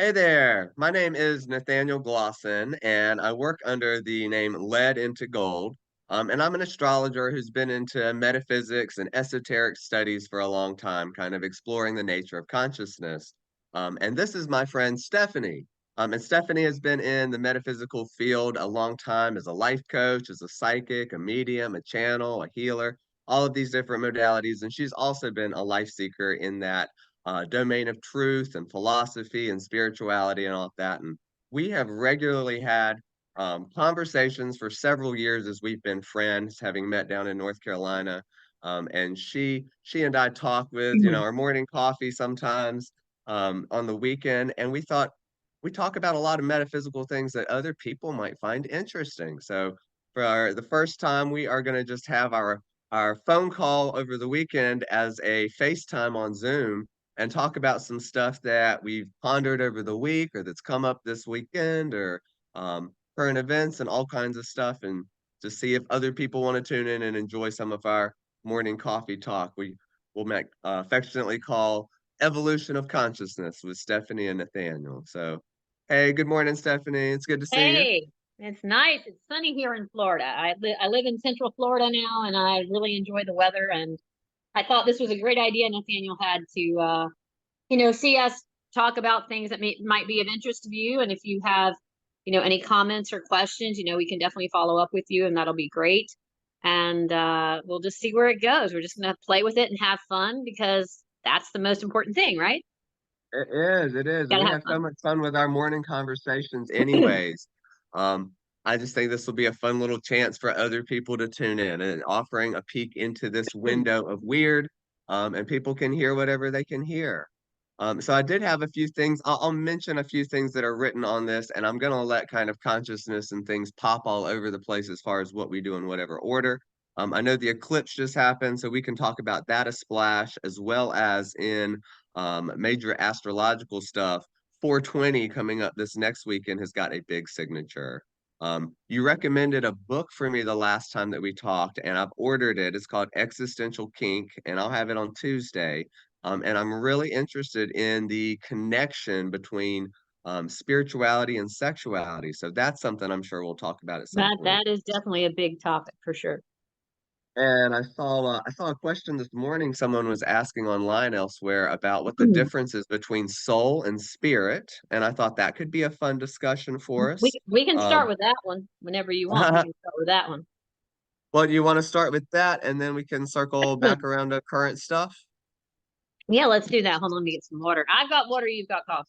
Hey there, my name is Nathaniel Glosson, and I work under the name Lead into Gold. And I'm an astrologer who's been into metaphysics and esoteric studies for a long time, kind of exploring the nature of consciousness. And this is my friend Stephanie. And Stephanie has been in the metaphysical field a long time as a life coach, as a psychic, a medium, a channel, a healer, all of these different modalities. And she's also been a life seeker in that domain of truth and philosophy and spirituality and all of that. And we have regularly had conversations for several years as we've been friends, having met down in North Carolina. And she and I talk with, Mhm. our morning coffee sometimes on the weekend. And we thought we talk about a lot of metaphysical things that other people might find interesting. So the first time, we are going to just have our phone call over the weekend as a FaceTime on Zoom and talk about some stuff that we've pondered over the week or that's come up this weekend or current events and all kinds of stuff, and to see if other people want to tune in and enjoy some of our morning coffee talk. We will affectionately call Evolution of Consciousness with Stephanie and Nathaniel. So, hey, good morning, Stephanie. It's good to see you. Hey, it's nice. It's sunny here in Florida. I live in Central Florida now, and I really enjoy the weather. And I thought this was a great idea Nathaniel had to, see us talk about things that might be of interest to you. And if you have, any comments or questions, we can definitely follow up with you, and that'll be great. And we'll just see where it goes. We're just gonna play with it and have fun because that's the most important thing, right? It is, and Gotta we have have so fun. much fun with our morning conversations anyways. Um, I just think this will be a fun little chance for other people to tune in and offering a peek into this window of weird, and people can hear whatever they can hear. So I did have a few things. I'll mention a few things that are written on this, and I'm gonna let kind of consciousness and things pop all over the place as far as what we do in whatever order. I know the eclipse just happened, so we can talk about that a splash, as well as in major astrological stuff. 420 coming up this next weekend has got a big signature. You recommended a book for me the last time that we talked, and I've ordered it. It's called Existential Kink, and I'll have it on Tuesday. And I'm really interested in the connection between spirituality and sexuality. So that's something I'm sure we'll talk about at some That point. that is definitely a big topic for sure. And I saw a question this morning. Someone was asking online elsewhere about what the difference is between soul and spirit, and I thought that could be a fun discussion for We us. we can start Um, with that one whenever you want. We can start with that one. well, you want to start with that, and then we can circle back around to current stuff. Yeah, let's do that. Hold on, let me get some water. I've got water, you've got coffee.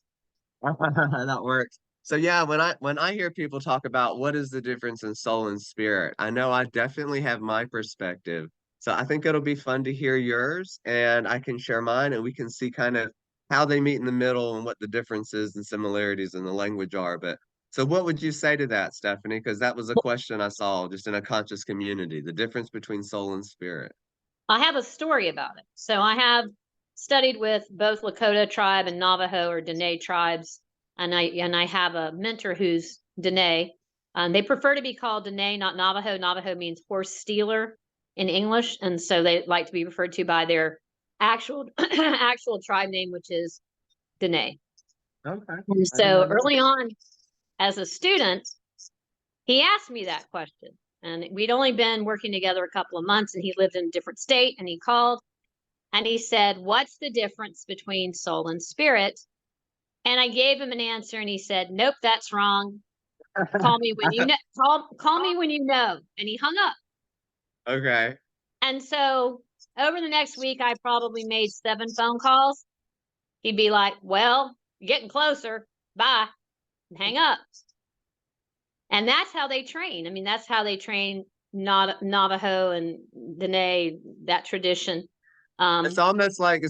That works. So yeah, when I hear people talk about what is the difference in soul and spirit, I know I definitely have my perspective. So I think it'll be fun to hear yours, and I can share mine, and we can see kind of how they meet in the middle and what the differences and similarities in the language are. But so what would you say to that, Stephanie? Because that was a question I saw just in a conscious community, the difference between soul and spirit. I have a story about it. So I have studied with both Lakota tribe and Navajo or Dene tribes, and I have a mentor who's Dene. They prefer to be called Dene, not Navajo. Navajo means horse stealer in English, and so they like to be referred to by their actual actual tribe name, which is Dene. Okay. And I did so not know early that. on, as a student, he asked me that question. And we'd only been working together a couple of months, and he lived in a different state. And he called and he said, "What's the difference between soul and spirit?" And I gave him an answer, and he said, "Nope, that's wrong. Call me when you know. Call me when you know." And he hung up. Okay. And so over the next week, I probably made 7 phone calls. He'd be like, "Well, you're getting closer. Bye," and hang up. And that's how they train. I mean, that's how they train Navajo and Dene, that tradition. It's Um, almost like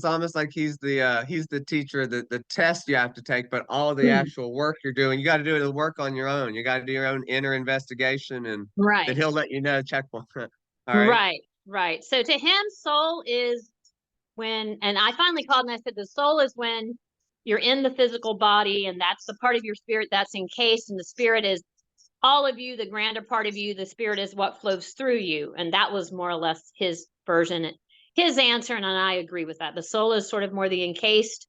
he's the teacher, the test you have to take, but all the actual work you're doing, you got to do the work on your own. You got to do your own inner investigation, and then right, he'll let you know. Check one. All right. right, right. So to him, soul is when, and I finally called and I said, the soul is when you're in the physical body, and that's the part of your spirit that's encased, and the spirit is all of you, the grander part of you. The spirit is what flows through you. And that was more or less his version, his answer. And I agree with that. The soul is sort of more the encased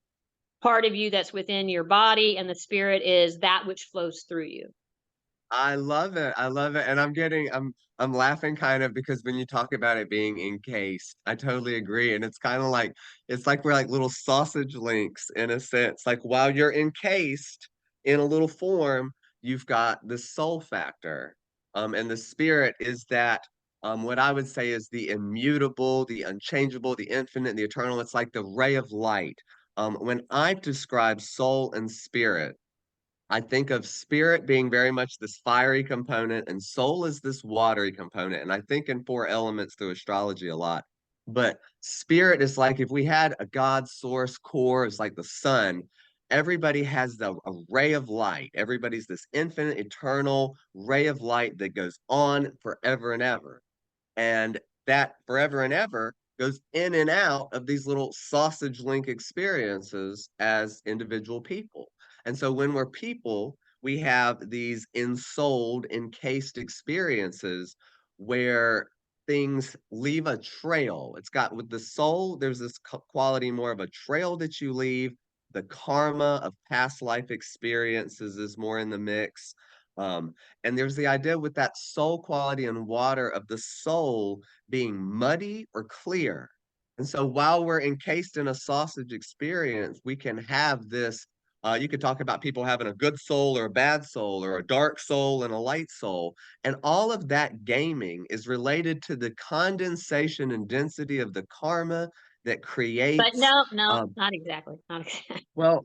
part of you that's within your body, and the spirit is that which flows through you. I love it. I love it. And I'm laughing kind of because when you talk about it being encased, I totally agree. And it's kind of like it's like we're like little sausage links in a sense. Like while you're encased in a little form, you've got the soul factor. And the spirit is that what I would say is the immutable, the unchangeable, the infinite, the eternal. It's like the ray of light. When I describe soul and spirit, I think of spirit being very much this fiery component and soul is this watery component. And I think in four elements through astrology a lot. But spirit is like if we had a God source core, it's like the sun. Everybody has a ray of light. Everybody's this infinite, eternal ray of light that goes on forever and ever. And that forever and ever goes in and out of these little sausage link experiences as individual people. And so when we're people, we have these ensouled, encased experiences where things leave a trail. It's got with the soul, there's this quality more of a trail that you leave. The karma of past life experiences is more in the mix. Um, and there's the idea with that soul quality and water of the soul being muddy or clear. And so while we're encased in a sausage experience, we can have this. You could talk about people having a good soul or a bad soul or a dark soul and a light soul. And all of that gaming is related to the condensation and density of the karma that But creates. no, no, Um, not exactly. Not exactly. well,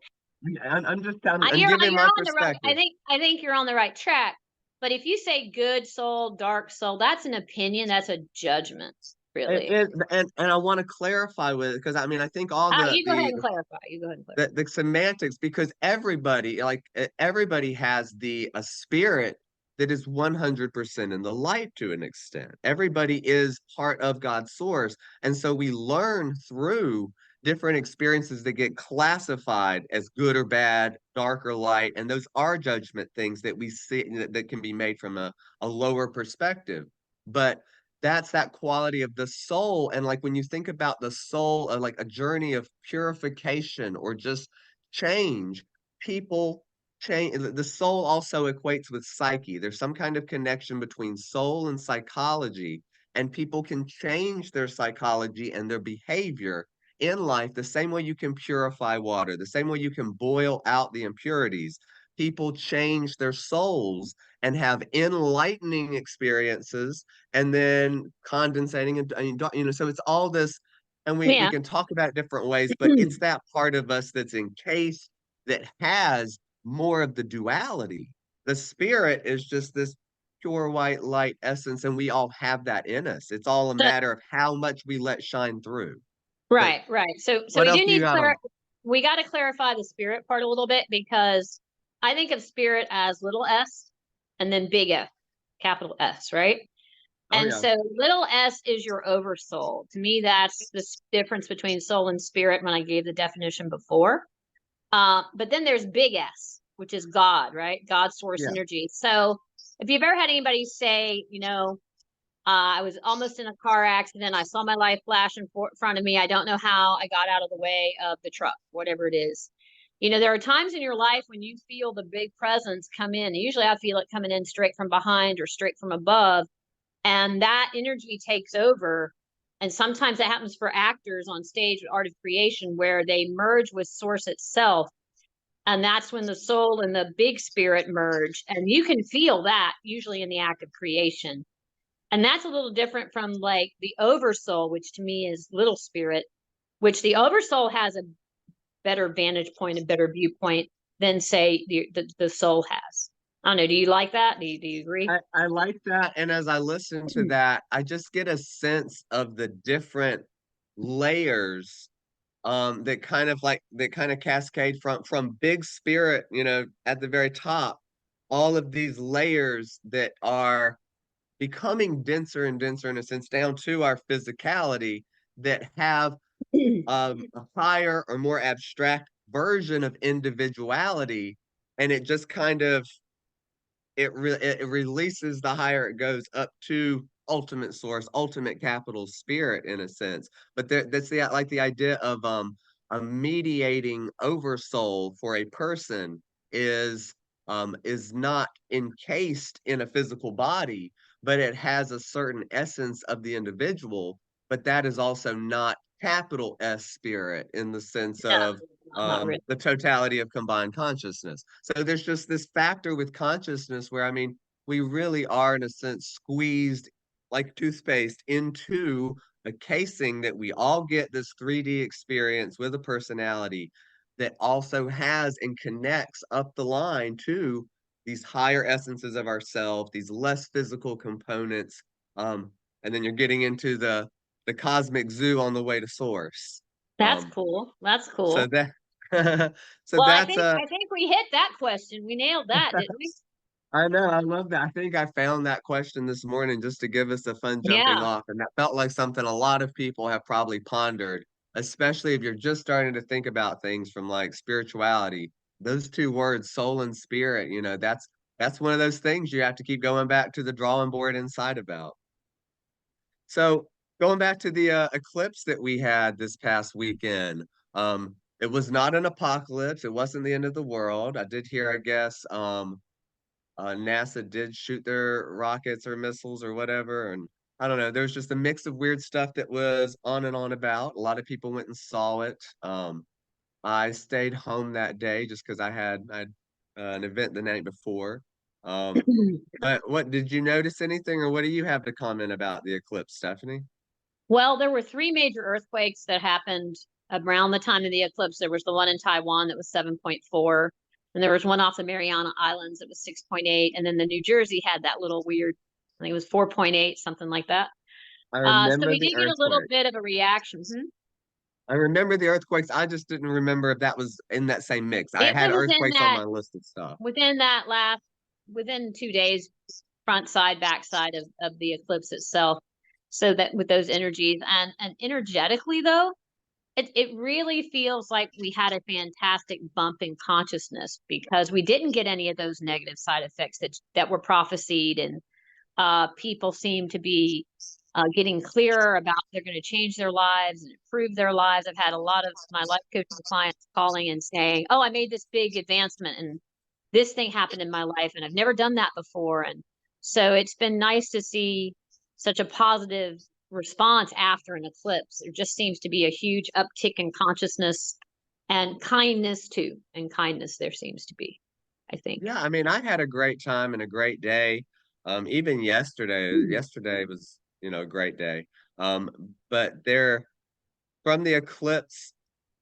I'm just I'm You're giving you're my on the right. perspective. I think you're on the right track. But if you say good soul, dark soul, that's an opinion. That's a judgment, really. And I want to clarify with it because I mean I think all You go ahead and clarify. You go ahead and clarify. the semantics because everybody like everybody has the a spirit that is 100% in the light to an extent. Everybody is part of God's source, and so we learn through different experiences that get classified as good or bad, dark or light, and those are judgment things that we see that can be made from a lower perspective. But that's that quality of the soul. And like when you think about the soul, like a journey of purification or just change, people change. The soul also equates with psyche. There's some kind of connection between soul and psychology, and people can change their psychology and their behavior in life the same way you can purify water, the same way you can boil out the impurities. People change their souls and have enlightening experiences and then condensating and so it's all this and we Yeah. can talk about it different ways, but it's that part of us that's encased that has more of the duality. The spirit is just this pure white light essence, and we all have that in us. It's all a So, matter of how much we let shine through. But right, right. So what we else do do you need got on? we got to clarify the spirit part a little bit because I think of spirit as little s and then big F, capital S, right? Oh And yeah. so little s is your oversoul. To me, that's the difference between soul and spirit when I gave the definition before. But then there's big S, which is God, right? God source Yeah. energy. So if you've ever had anybody say, I was almost in a car accident. I saw my life flash in front of me. I don't know how I got out of the way of the truck, whatever it is. There are times in your life when you feel the big presence come in. Usually I feel it coming in straight from behind or straight from above. And that energy takes over. And sometimes that happens for actors on stage with Art of Creation, where they merge with Source itself. And that's when the soul and the big spirit merge. And you can feel that usually in the act of creation. And that's a little different from like the oversoul, which to me is little spirit, which the oversoul has a better vantage point, a better viewpoint than say the soul has. I don't know. Do you like that? Do you agree? I like that. And as I listen to that, I just get a sense of the different layers that kind of cascade from big spirit, at the very top, all of these layers that are becoming denser and denser in a sense down to our physicality that have a higher or more abstract version of individuality, and it just kind of it releases the higher it goes up to ultimate source, ultimate capital spirit in a sense. But that's the like the idea of a mediating oversoul for a person is not encased in a physical body, but it has a certain essence of the individual, but that is also not capital S spirit in the sense No, of not really. the totality of combined consciousness. So there's just this factor with consciousness where, I mean, we really are, in a sense, squeezed like toothpaste into a casing that we all get this 3D experience with a personality that also has and connects up the line to these higher essences of ourselves, these less physical components. And then you're getting into the cosmic zoo on the way to source. That's Um, cool. That's so cool. that so Well, that's I think we hit that question. We nailed that, didn't we? I know, I love that. I think I found that question this morning just to give us a fun jumping Yeah. off, and that felt like something a lot of people have probably pondered, especially if you're just starting to think about things from like spirituality. Those two words, soul and spirit, that's one of those things you have to keep going back to the drawing board inside about. So going back to the eclipse that we had this past weekend, it was not an apocalypse. It wasn't the end of the world. I did hear, I guess, NASA did shoot their rockets or missiles or whatever. And I don't know, there's just a mix of weird stuff that was on and on about. A lot of people went and saw it. I stayed home that day just because I had an event the night before. Um, but what did you notice anything, or what do you have to comment about the eclipse, Stephanie? Well, there were three major earthquakes that happened around the time of the eclipse. There was the one in Taiwan that was 7.4, and there was one off the Mariana Islands that was 6.8, and then the New Jersey had that little weird, I think it was 4.8, something like that. I So remember we the did get a little earthquake. bit of a reaction. I remember the earthquakes. I just didn't remember if that was in that same mix. I It had was earthquakes on my list of stuff. within that last, within 2 days, front side, back side of the eclipse itself. So that with those energies and energetically though, it really feels like we had a fantastic bump in consciousness because we didn't get any of those negative side effects that were prophesied, and people seem to be getting clearer about they're going to change their lives and improve their lives. I've had a lot of my life coaching clients calling and saying, "Oh, I made this big advancement and this thing happened in my life, and I've never done that before." And so it's been nice to see such a positive response after an eclipse. There just seems to be a huge uptick in consciousness and kindness too. And kindness there seems to be, I think. Yeah, I mean, I had a great time and a great day. Even yesterday was, a great day. But there from the eclipse,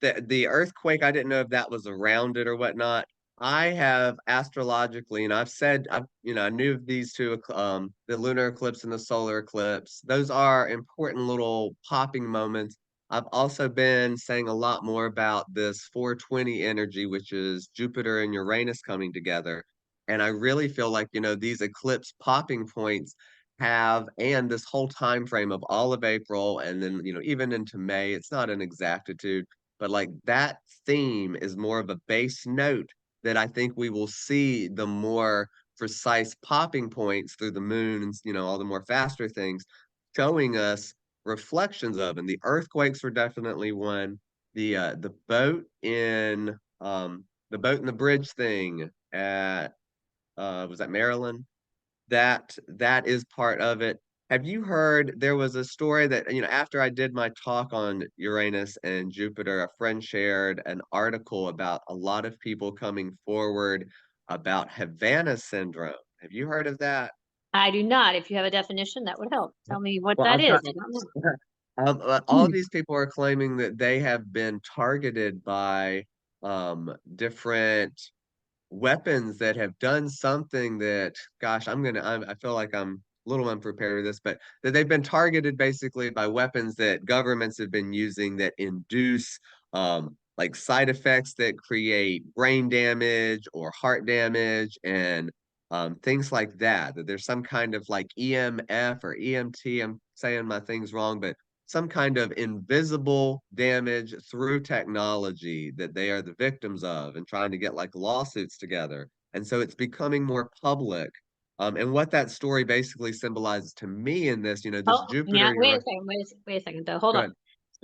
the earthquake, I didn't know if that was around it or whatnot. I have astrologically, and I knew of these two, the lunar eclipse and the solar eclipse. Those are important little popping moments. I've also been saying a lot more about this 420 energy, which is Jupiter and Uranus coming together. And I really feel like, these eclipse popping points and this whole time frame of all of April and then even into May, it's not an exactitude, but like that theme is more of a base note that I think we will see the more precise popping points through the moon and all the more faster things showing us reflections of. And the earthquakes were definitely one. The boat in the boat and the bridge thing at was that Maryland? That is part of it. Have you heard there was a story that, after I did my talk on Uranus and Jupiter, a friend shared an article about a lot of people coming forward about Havana syndrome. Have you heard of that? I do not. If you have a definition, that would help. Tell me what Well, that I'll is. try. I don't know. All of these people are claiming that they have been targeted by different weapons that have done something that, gosh, I feel like I'm a little unprepared with this, but that they've been targeted basically by weapons that governments have been using that induce like side effects that create brain damage or heart damage and things like that. That there's some kind of like EMF or EMT, I'm saying my things wrong, but some kind of invisible damage through technology that they are the victims of and trying to get like lawsuits together. And so it's becoming more public. And what that story basically symbolizes to me in this, this Oh, yeah. Jupiter, Wait a you're second. Wait a second, though. Hold on. good.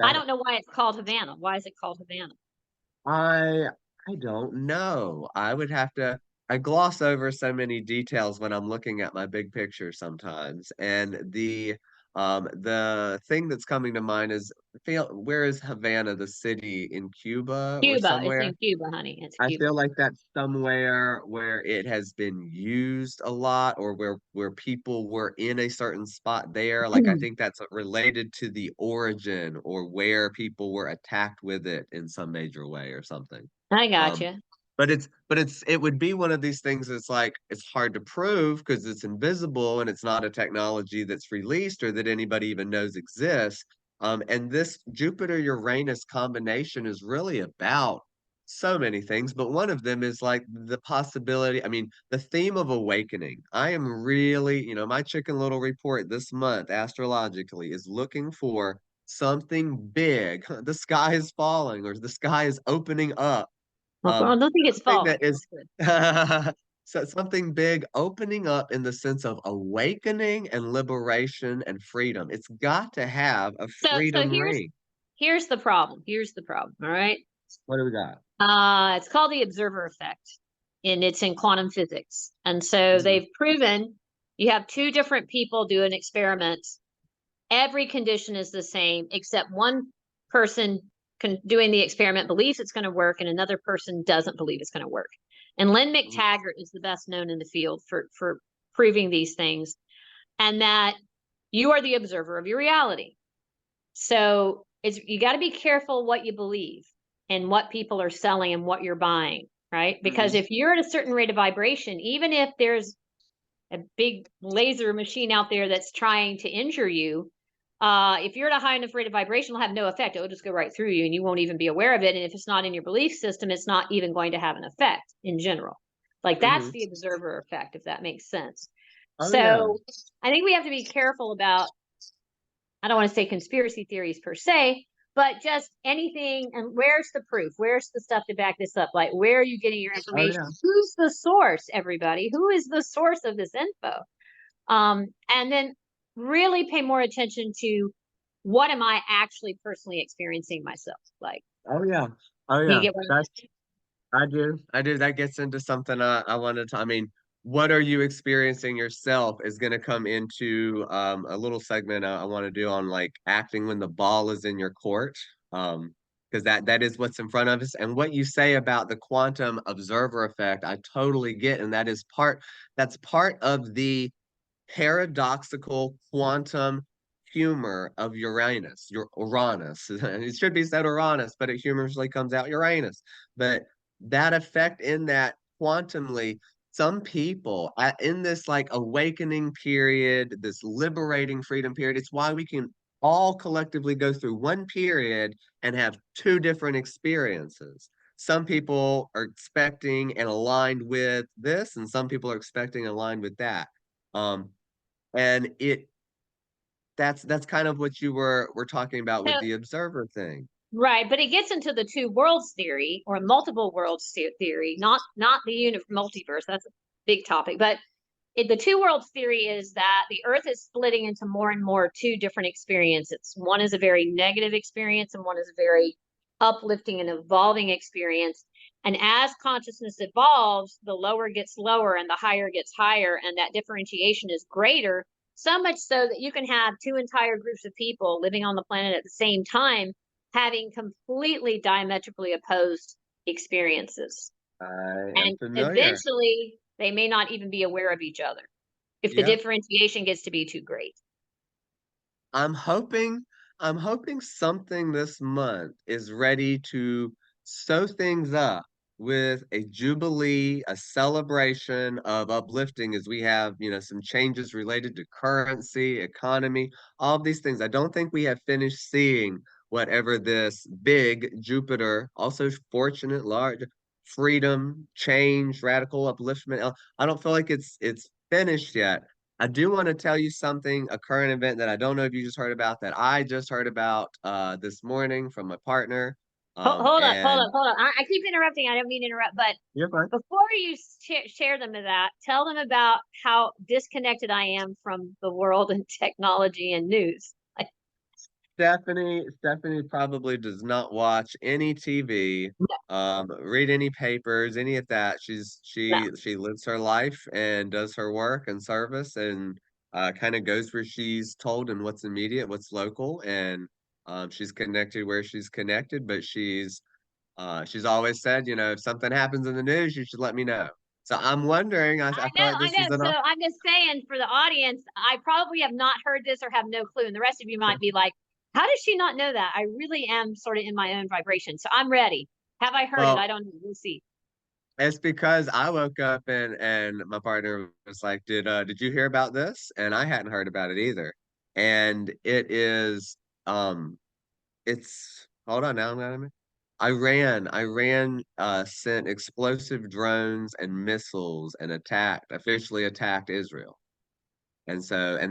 I That don't know why it's called Havana. Why is it called Havana? I I don't know. I gloss over so many details when I'm looking at my big picture sometimes. And the thing that's coming to mind is where is Havana, the city in Cuba or Cuba. It's somewhere? in Cuba, honey. It's I Cuba. feel like that's somewhere where it has been used a lot or where people were in a certain spot there. Like I think that's related to the origin or where people were attacked with it in some major way or something. I Um, gotcha. it would be one of these things that's like it's hard to prove because it's invisible and it's not a technology that's released or that anybody even knows exists. And this Jupiter-Uranus combination is really about so many things, but one of them is like the possibility. I mean, the theme of awakening. I am really, my Chicken Little report this month astrologically is looking for something big. The sky is falling or the sky is opening up, Well, I don't think it's something that falling. is That's good. so something big opening up in the sense of awakening and liberation and freedom. It's got to have a So freedom ring. here's the problem. Here's the problem. All right. What do we got? It's called the observer effect, and it's in quantum physics. And so Mhm. they've proven you have two different people do an experiment. Every condition is the same, except one person doing the experiment believes it's going to work, and another person doesn't believe it's going to work. And Lynn Mhm. McTaggart is the best known in the field for proving these things, and that you are the observer of your reality. So it's you got to be careful what you believe and what people are selling and what you're buying, right? Because Mhm. if you're at a certain rate of vibration, even if there's a big laser machine out there that's trying to injure you, if you're at a high enough rate of vibration, it'll have no effect. It'll just go right through you and you won't even be aware of it. And if it's not in your belief system, it's not even going to have an effect in general. Like that's Mhm. the observer effect, if that makes sense. Oh yeah. So I think we have to be careful about, I don't want to say conspiracy theories per se, but just anything. And where's the proof? Where's the stuff to back this up? Like, where are you getting your Oh information? yeah. Who's the source, everybody? Who is the source of this info? And then really pay more attention to what am I actually personally experiencing myself? Like, Oh yeah. Oh you yeah. get what That's I do. I do. That gets into something I wanted to. I mean, what are you experiencing yourself is going to come into a little segment I want to do on like acting when the ball is in your court. Because that is what's in front of us. And what you say about the quantum observer effect, I totally get. And that's part of the paradoxical quantum humor of Uranus. It should be said Uranus, but it humorously comes out Uranus. But that effect in that quantumly, some people in this like awakening period, this liberating freedom period, it's why we can all collectively go through one period and have two different experiences. Some people are expecting and aligned with this, and some people are expecting and aligned with that. Um, and that's kind of what you were talking about so with the observer thing. right, but it gets into the two worlds theory or multiple worlds theory, not the multiverse. That's a big topic, but the two worlds theory is that the Earth is splitting into more and more two different experiences. One is a very negative experience, and one is a very uplifting and evolving experience. And as consciousness evolves, the lower gets lower and the higher gets higher, and that differentiation is greater. So much so that you can have two entire groups of people living on the planet at the same time having completely diametrically opposed experiences. I am And familiar. eventually, they may not even be aware of each other if the Yep. differentiation gets to be too great. I'm hoping I'm hoping something this month is ready to sew things up with a jubilee, a celebration of uplifting as we have, some changes related to currency, economy, all of these things. I don't think we have finished seeing whatever this big Jupiter, also fortunate, large, freedom, change, radical upliftment. I don't feel like it's finished yet. I do want to tell you something, a current event that I don't know if you just heard about that I just heard about this morning from my partner. Hold up, hold And up, hold up. I keep interrupting. I don't mean to interrupt, but you're fine. before you share them of that, tell them about how disconnected I am from the world and technology and news. Stephanie probably does not watch any TV, No, read any papers, any of that. no. She lives her life and does her work and service and kind of goes where she's told and what's immediate, what's local, and she's connected where she's connected, but she's always said, you know, if something happens in the news, you should let me know. So I'm wondering, I feel like I this know. is an So I'm just saying for the audience, I probably have not heard this or have no clue. And the rest of you might be like, how does she not know that? I really am sort of in my own vibration. So I'm ready. Have I heard it? well, I don't know. We'll see. it's because I woke up and my partner was like, did you hear about this?" And I hadn't heard about it either. And it is it's hold on now, Iran sent explosive drones and missiles and officially attacked Israel. And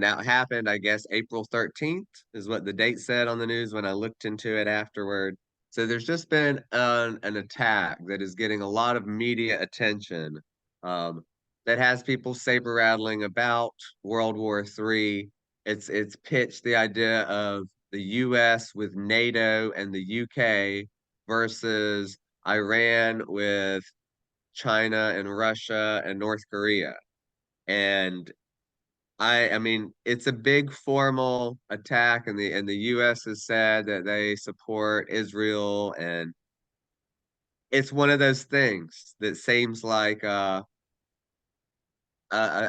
that happened, I guess, April 13th is what the date said on the news when I looked into it afterward. So there's just been an attack that is getting a lot of media attention, um, that has people saber rattling about World War III. It's pitched the idea of the US with NATO and the UK versus Iran with China and Russia and North Korea. And I mean, it's a big formal attack, and the U.S. has said that they support Israel, and it's one of those things that seems like a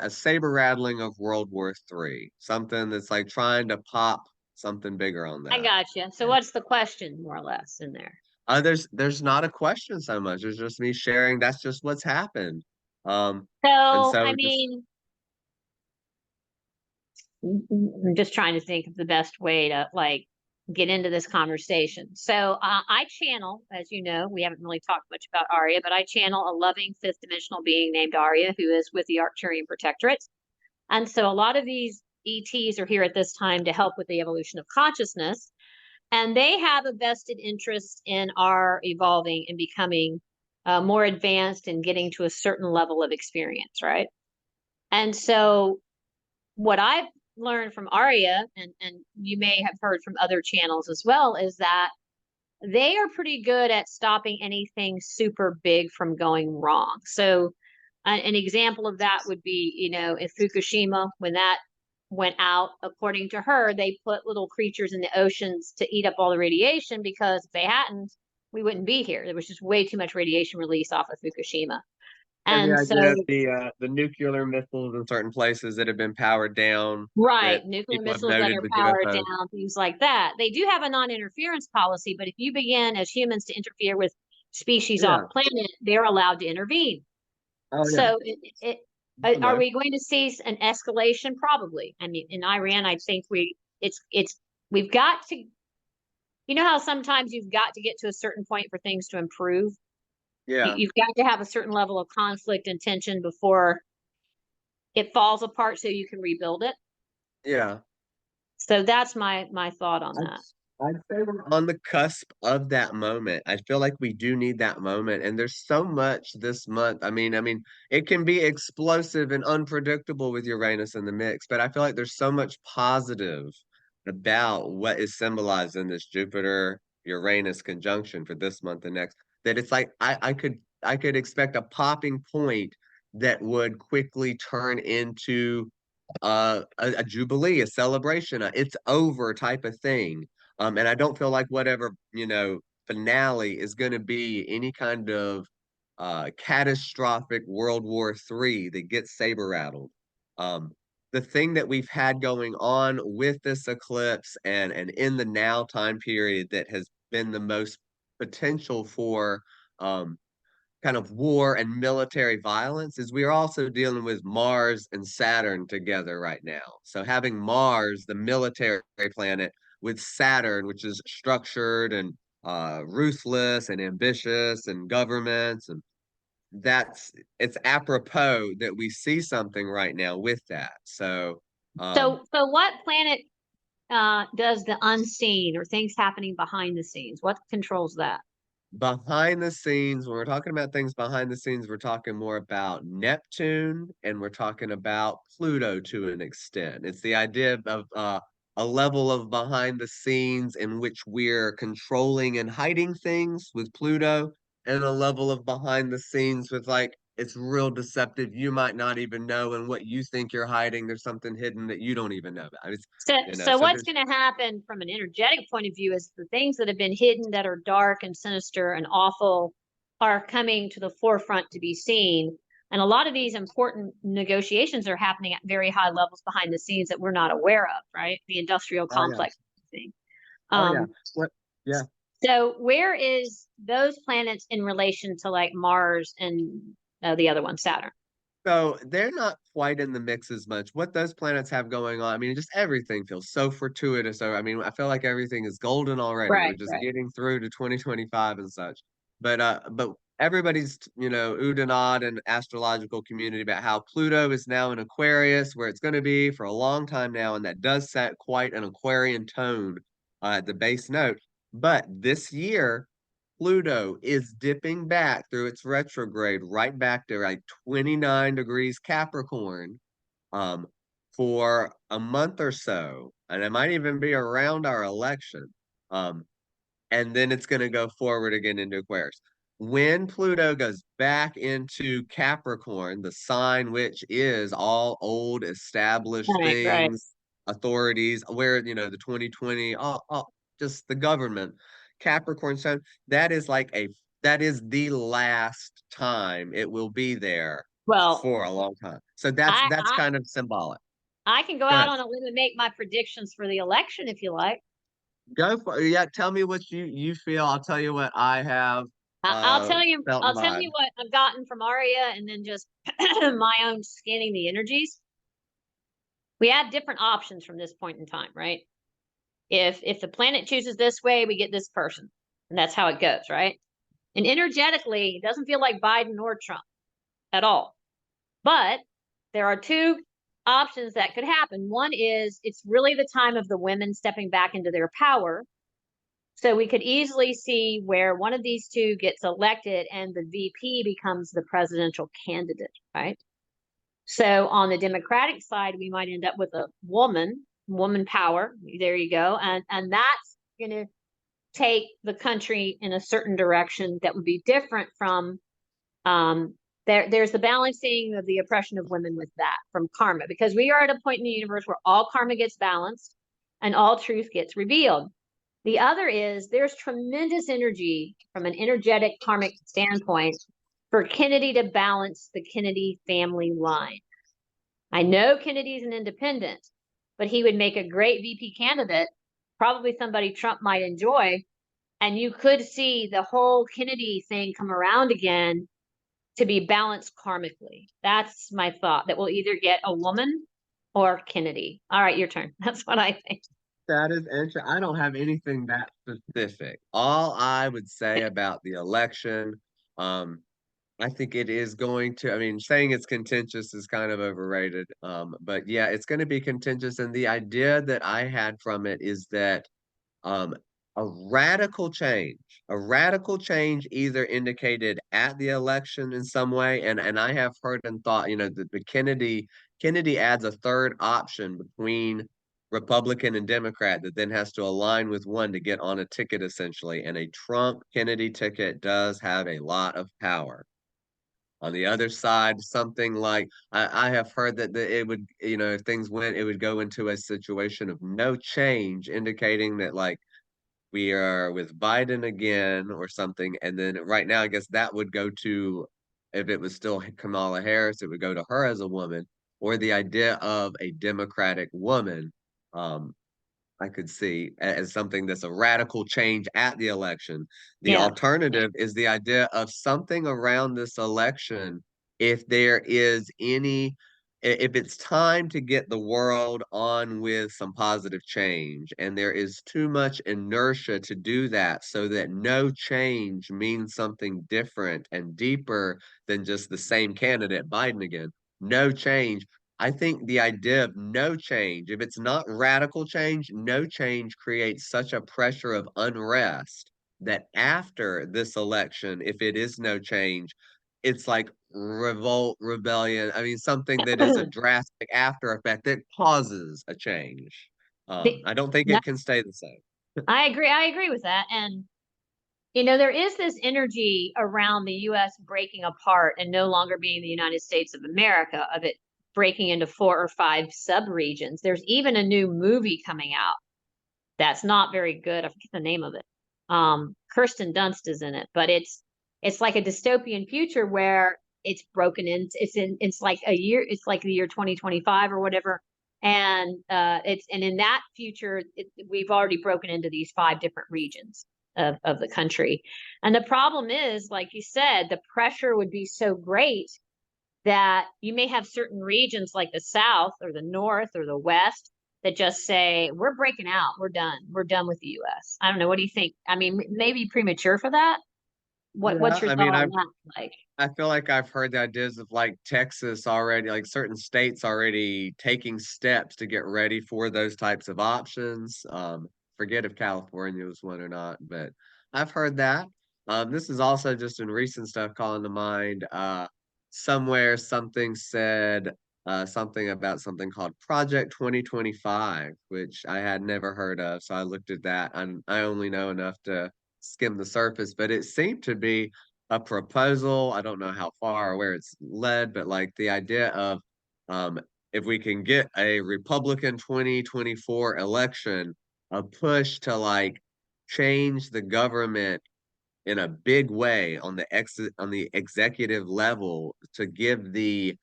saber rattling of World War III, something that's like trying to pop something bigger on I that. got you. So And what's the question, more or less, in there? there's not a question so much. There's just me sharing. That's just what's happened. And So, I so just mean, I'm just trying to think of the best way to like get into this conversation. So, I channel, as you know, we haven't really talked much about Arya, but I channel a loving fifth dimensional being named Arya, who is with the Arcturian Protectorate. And so, a lot of these ETs are here at this time to help with the evolution of consciousness, and they have a vested interest in our evolving and becoming more advanced and getting to a certain level of experience, right? And so what I've learned from Aria, and you may have heard from other channels as well, is that they are pretty good at stopping anything super big from going wrong. So, an example of that would be, you know, in Fukushima, when that went out, according to her, they put little creatures in the oceans to eat up all the radiation because if they hadn't, we wouldn't be here. There was just way too much radiation release off of Fukushima. and the And so idea of the nuclear missiles in certain places that have been powered down right, that nuclear people have missiles that noted are with powered UFOs. down, things like that. They do have a non-interference policy, but if you begin as humans to interfere with species off Yeah. planet, they're allowed to intervene. Oh yeah. So, are Hello. we going to see an escalation? Probably. I mean, in Iran, I think it's we've got to. You know how sometimes you've got to get to a certain point for things to improve. Yeah. You've got to have a certain level of conflict and tension before it falls apart, so you can rebuild it. Yeah. So that's my thought on I'd, that. I'd say we're on the cusp of that moment. I feel like we do need that moment, and there's so much this month. I mean, it can be explosive and unpredictable with Uranus in the mix, but I feel like there's so much positive about what is symbolized in this Jupiter Uranus conjunction for this month and next that it's like I could expect a popping point that would quickly turn into a jubilee, a celebration, it's over type of thing. And I don't feel like whatever, finale is going to be any kind of catastrophic World War III that gets saber rattled. Um, the thing that we've had going on with this eclipse and in the now time period that has been the most potential for um, kind of war and military violence is we are also dealing with Mars and Saturn together right now. So having Mars, the military planet, with Saturn, which is structured and ruthless and ambitious and governments, and it's apropos that we see something right now with that. So um, So what planet does the unseen or things happening behind the scenes? What controls that? behind the scenes, when we're talking about things behind the scenes, we're talking more about Neptune and we're talking about Pluto to an extent. It's the idea of a level of behind the scenes in which we're controlling and hiding things with Pluto, and a level of behind the scenes with like it's real deceptive. You might not even know, and what you think you're hiding, there's something hidden that you don't even know about. It's, So, you know, so so what's there's going to happen from an energetic point of view is the things that have been hidden that are dark and sinister and awful are coming to the forefront to be seen. And a lot of these important negotiations are happening at very high levels behind the scenes that we're not aware of, right? The industrial oh yeah, complex thing. oh yeah. Um, What yeah. so where is those planets in relation to like Mars and the other one, Saturn? So they're not quite in the mix as much. What those planets have going on, I mean, just everything feels so fortuitous. So I mean, I feel like everything is golden already. We're Right, just right. getting through to 2025 and such. But everybody's, oohed and awed in astrological community about how Pluto is now in Aquarius, where it's going to be for a long time now, and that does set quite an Aquarian tone at the base note. But this year, Pluto is dipping back through its retrograde right back to like 29 degrees Capricorn um for a month or so. And it might even be around our election. Um, and then it's going to go forward again into Aquarius. When Pluto goes back into Capricorn, the sign which is all old established Right, right. things, authorities, where the 2020, just the government, Capricorn sign, that is like a that is the last time it will be there Well, for a long time. So that's I, that's I kind of symbolic. I can go Go out ahead. on a limb and make my predictions for the election if you like. Go for it. Yeah, tell me what you feel. I'll tell you what I have I'll tell you, felt in I'll tell you mind. what I've gotten from Aria and then just my own scanning the energies. We have different options from this point in time, right? If the planet chooses this way, we get this person. And that's how it goes, right? And energetically, it doesn't feel like Biden or Trump at all. But there are two options that could happen. One is it's really the time of the women stepping back into their power. So we could easily see where one of these two gets elected and the VP becomes the presidential candidate, right? So on the Democratic side, we might end up with a woman power. There you go. And that's going to take the country in a certain direction that would be different from there's the balancing of the oppression of women with that from karma, because we are at a point in the universe where all karma gets balanced and all truth gets revealed. The other is there's tremendous energy from an energetic karmic standpoint for Kennedy to balance the Kennedy family line. I know Kennedy's an independent, but he would make a great VP candidate, probably somebody Trump might enjoy. And you could see the whole Kennedy thing come around again to be balanced karmically. That's my thought, that we'll either get a woman or Kennedy. All right, your turn. That's what I think. That is interesting. I don't have anything that specific. All I would say about the election, um, I think it is going to, I mean, saying it's contentious is kind of overrated. But yeah, it's going to be contentious. And the idea that I had from it is that um, a a radical change either indicated at the election in some way, and I have heard and thought, that the Kennedy adds a third option between Republican and Democrat that then has to align with one to get on a ticket essentially, and a Trump Kennedy ticket does have a lot of power. On the other side, something like I have heard that it would, if things went, it would go into a situation of no change, indicating that like we are with Biden again or something. And then right now, I guess that would go to, if it was still Kamala Harris, it would go to her as a woman, or the idea of a Democratic woman. Um, I could see as something that's a radical change at the election. The Yeah. alternative is the idea of something around this election. If there is if it's time to get the world on with some positive change, and there is too much inertia to do that, so that no change means something different and deeper than just the same candidate, Biden again. No change. I think the idea of no change, if it's not radical change, no change creates such a pressure of unrest that after this election, if it is no change, it's like revolt, rebellion. I mean, something that is a drastic after effect that causes a change. The, I don't think no, it can stay the same. I agree. I agree with that. And there is this energy around the US breaking apart and no longer being the United States of America, of it breaking into 4 or 5 sub-regions. There's even a new movie coming out that's not very good. I forget the name of it. Kirsten Dunst is in it, but it's like a dystopian future where it's like a year, it's like the year 2025 or whatever. And in that future, we've already broken into these 5 different regions of the country. And the problem is, like you said, the pressure would be so great that you may have certain regions like the South or the North or the West that just say, we're breaking out. We're done. We're done with the US. I don't know. What do you think? I mean, maybe premature for that. Yeah, What's your I thought mean, on that? Like, I feel like I've heard the ideas of like Texas already, like certain states already taking steps to get ready for those types of options. Forget if California was one or not, but I've heard that. This is also just in recent stuff calling to mind. Somewhere something said something about something called Project 2025, which I had never heard of. So I looked at that. I only know enough to skim the surface, but it seemed to be a proposal. I don't know how far or where it's led, but like the idea of um, if we can get a Republican 2024 election, a push to like change the government in a big way on the executive level to give the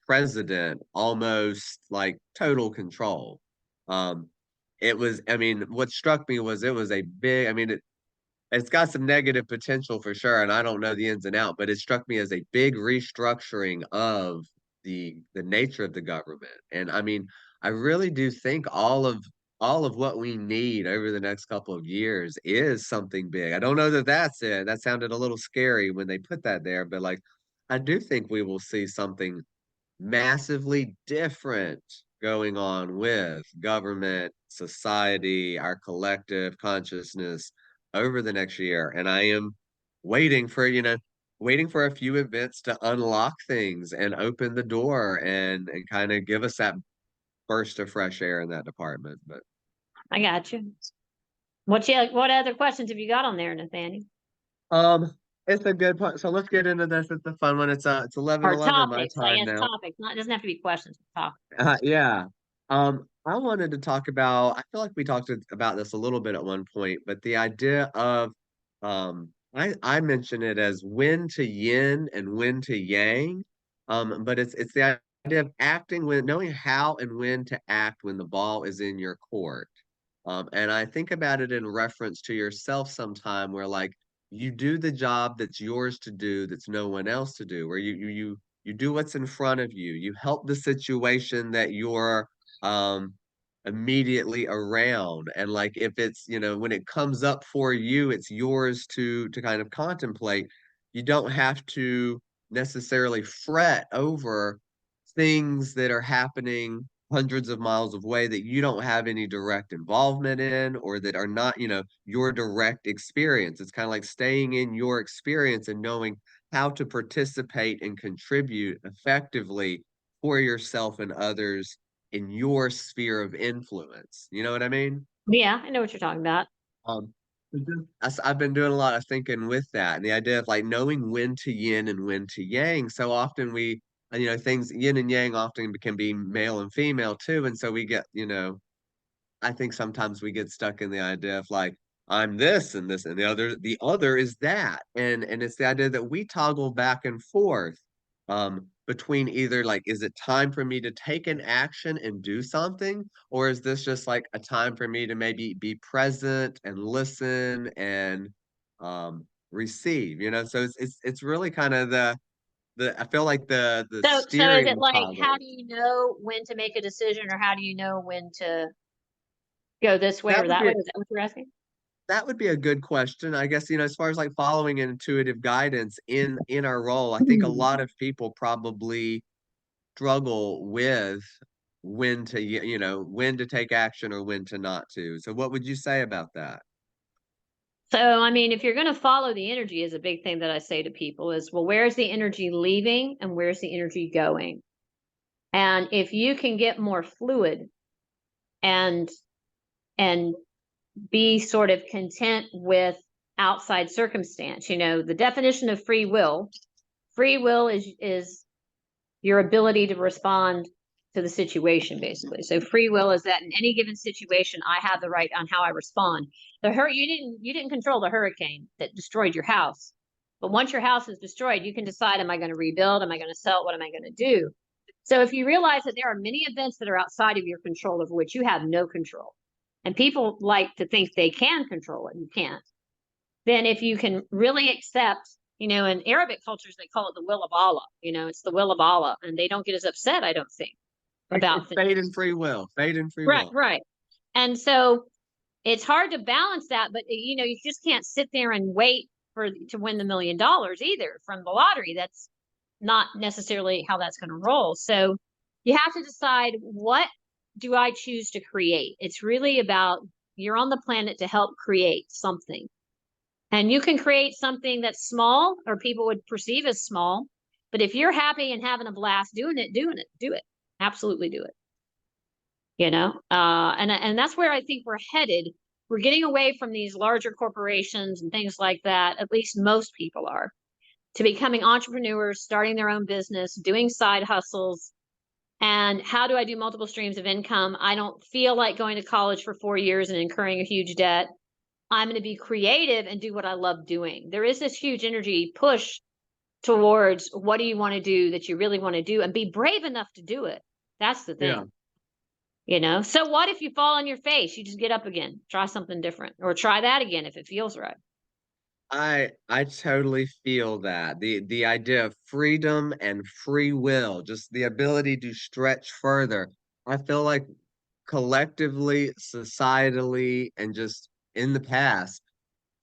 president almost like total control. Um, it was, I mean, what struck me was it was a big, I mean, it's got some negative potential for sure, and I don't know the ins and out, but it struck me as a big restructuring of the nature of the government. And I mean, I really do think all of what we need over the next couple of years is something big. I don't know that that's it. That sounded a little scary when they put that there, but like I do think we will see something massively different going on with government, society, our collective consciousness over the next year. And I am waiting for, waiting for a few events to unlock things and open the door and kind of give us that burst of fresh air in that department. But I got you. What other questions have you got on there, Nathaniel? um it's a good point. So let's get into this. It's a fun one. It's eleven Or eleven my topics? I time ask now. topics. Not, it doesn't have to be questions. Topics. Yeah. I wanted to talk about, I feel like we talked about this a little bit at one point, but the idea of, I mention it as wen to yin and wen to yang. But it's the idea of acting when, knowing how and when to act when the ball is in your court. And I think about it in reference to yourself sometime where like you do the job that's yours to do, that's no one else to do, where you do what's in front of you. You help the situation that you're um immediately around. And like if it's, when it comes up for you, it's yours to kind of contemplate. You don't have to necessarily fret over things that are happening hundreds of miles away that you don't have any direct involvement in or that are not, your direct experience. It's kind of like staying in your experience and knowing how to participate and contribute effectively for yourself and others in your sphere of influence. You know what I mean? Yeah, I know what you're talking about. Um, I've been doing a lot of thinking with that, and the idea of like knowing when to yin and when to yang. So often things yin and yang often can be male and female too, and so we get, I think sometimes we get stuck in the idea of like I'm this and this and the other is that. And it's the idea that we toggle back and forth between either like is it time for me to take an action and do something, or is this just like a time for me to maybe be present and listen and receive, so it's really kind of the I feel like the So is it steering like, how toggle. do you know when to make a decision, or how do you know when to go this way That or would that be way? Is that what you're asking? That would be a good question. I guess, as far as like following intuitive guidance in our role, I think a lot of people probably struggle with when to take action or when to not to. So what would you say about that? So, I mean, if you're going to follow the energy, is a big thing that I say to people is, well, where's the energy leaving and where's the energy going? And if you can get more fluid and and be sort of content with outside circumstance. The definition of free will is your ability to respond to the situation, basically. So free will is that in any given situation, I have the right on how I respond. You didn't control the hurricane that destroyed your house, but once your house is destroyed, you can decide: am I going to rebuild? Am I going to sell it? What am I going to do? So if you realize that there are many events that are outside of your control over which you have no control, and people like to think they can control it, you can't. Then if you can really accept, in Arabic cultures, they call it the will of Allah. It's the will of Allah, and they don't get as upset, I don't think, about It's things. fate and free will. Fate and free Right, will. right. And so it's hard to balance that, but you just can't sit there and wait to win the $1 million either from the lottery. That's not necessarily how that's going to roll. So you have to decide, what do I choose to create? It's really about, you're on the planet to help create something. And you can create something that's small, or people would perceive as small. But if you're happy and having a blast doing it, do it. Absolutely do it. And that's where I think we're headed. We're getting away from these larger corporations and things like that. At least most people are, to becoming entrepreneurs, starting their own business, doing side hustles. And how do I do multiple streams of income? I don't feel like going to college for 4 years and incurring a huge debt. I'm going to be creative and do what I love doing. There is this huge energy push towards, what do you want to do that you really want to do, and be brave enough to do it. That's the Yeah. thing. So what if you fall on your face? You just get up again, try something different, or try that again if it feels right. I totally feel that. The idea of freedom and free will, just the ability to stretch further. I feel like collectively, societally, and just in the past,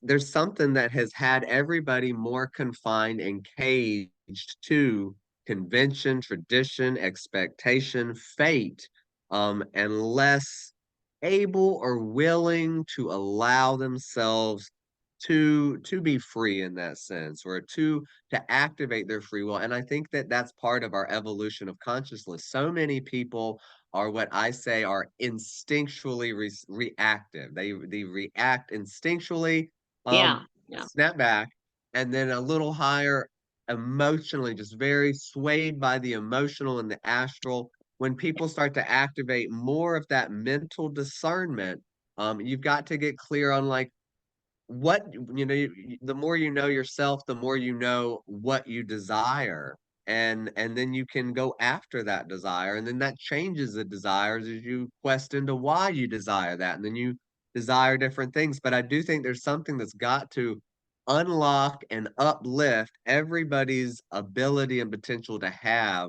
there's something that has had everybody more confined and caged to convention, tradition, expectation, fate, and less able or willing to allow themselves to be free in that sense, or to activate their free will. And I think that that's part of our evolution of consciousness. So many people are, what I say, are instinctually reactive. They react instinctually, Yeah. um, Yeah. snap back, and then a little higher emotionally, just very swayed by the emotional and the astral. When people start to activate more of that mental discernment, you've got to get clear on, like, what the more you know yourself, the more you know what you desire, and then you can go after that desire, and then that changes the desires as you quest into why you desire that, and then you desire different things. But I do think there's something that's got to unlock and uplift everybody's ability and potential to have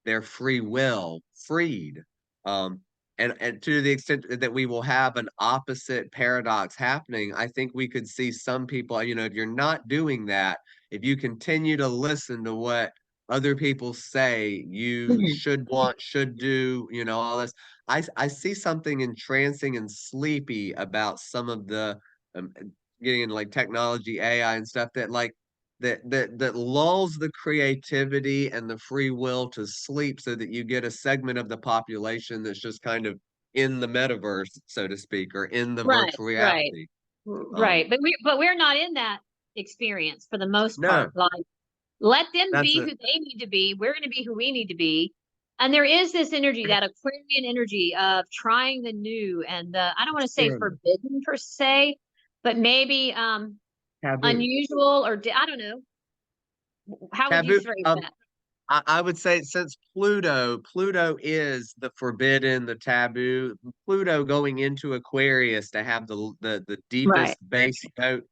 their free will freed. Um, and to the extent that we will have an opposite paradox happening, I think we could see some people, if you're not doing that, if you continue to listen to what other people say you Mhm. should want, should do, all this, I see something entrancing and sleepy about some of the getting into like technology, AI and stuff, that like that lulls the creativity and the free will to sleep, so that you get a segment of the population that's just kind of in the metaverse, so to speak, or in the Right, virtual right, reality. right. But we're not in that experience for the most No, part. Like, let them that's be a who they need to be. We're going to be who we need to be. And there is this energy, that Aquarian energy of trying the new and I don't want to say experiment, forbidden per se, but maybe taboo, unusual, or I don't know. How would you taboo. phrase that? I would say, since Pluto is the forbidden, the taboo, Pluto going into Aquarius to have the Right. deepest base note,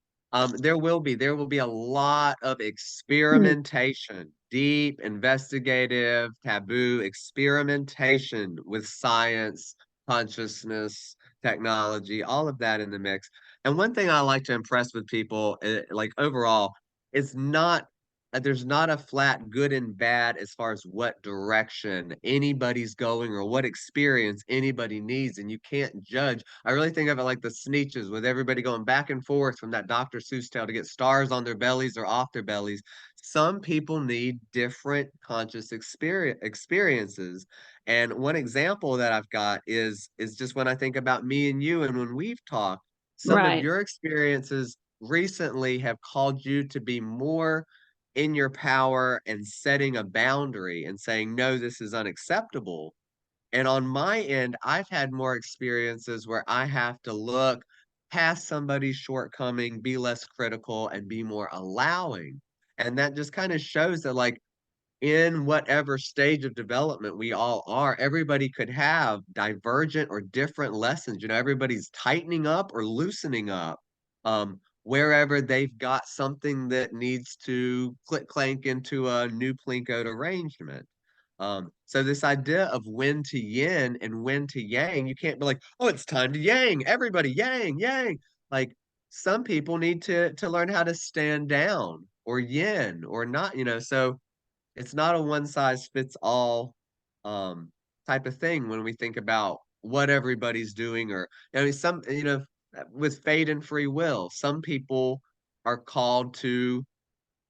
there will be a lot of Hmm. experimentation, deep, investigative, taboo experimentation with science, consciousness, technology, all of that in the mix. And one thing I like to impress with people, like overall, is not there's not a flat good and bad as far as what direction anybody's going or what experience anybody needs, and you can't judge. I really think of it like the Sneetches, with everybody going back and forth from that Dr. Seuss tale to get stars on their bellies or off their bellies. Some people need different conscious experiences. And one example that I've got is just when I think about me and you and when we've talked, some of Right. your experiences recently have called you to be more in your power and setting a boundary and saying, no, this is unacceptable. And on my end, I've had more experiences where I have to look past somebody's shortcoming, be less critical, and be more allowing. And that just kind of shows that, like, in whatever stage of development we all are, everybody could have divergent or different lessons. Everybody's tightening up or loosening up, wherever they've got something that needs to click clank into a new Plinko arrangement. So this idea of when to yin and when to yang, you can't be like, oh, it's time to yang, everybody yang, yang. Like, some people need to learn how to stand down or yin or not. So it's not a one size fits all um type of thing when we think about what everybody's doing. Or some with fate and free will, some people are called to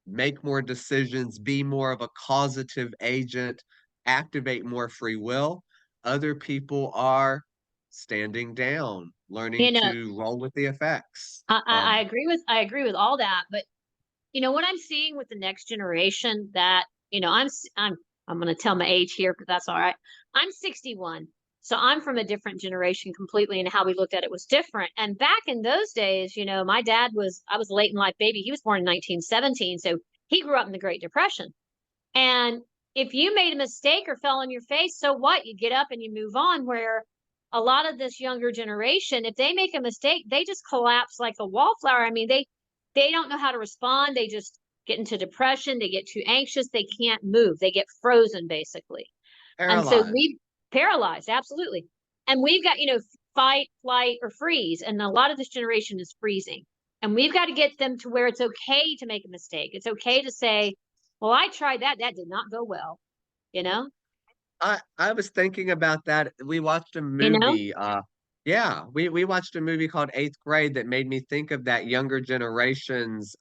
make more decisions, be more of a causative agent, activate more free will. Other people are standing down, You learning know, to roll with the effects. I agree with all that, but what I'm seeing with the next generation that, I'm going to tell my age here, but that's all right. I'm 61. So I'm from a different generation completely, and how we looked at it was different. And back in those days, my dad I was a late in life baby. He was born in 1917. So he grew up in the Great Depression. And if you made a mistake or fell on your face, so what? You get up and you move on. Where a lot of this younger generation, if they make a mistake, they just collapse like a wallflower. I mean, they don't know how to respond. They just get into depression. They get too anxious. They can't move. They get frozen basically. And so Paralyzed. we paralyzed, absolutely. And we've got, fight, flight, or freeze. And a lot of this generation is freezing. And we've got to get them to where it's okay to make a mistake. It's okay to say, well, I tried that. That did not go well, you know? I was thinking about that. We watched a You know? movie. Yeah, we watched a movie called Eighth Grade that made me think of that younger generation's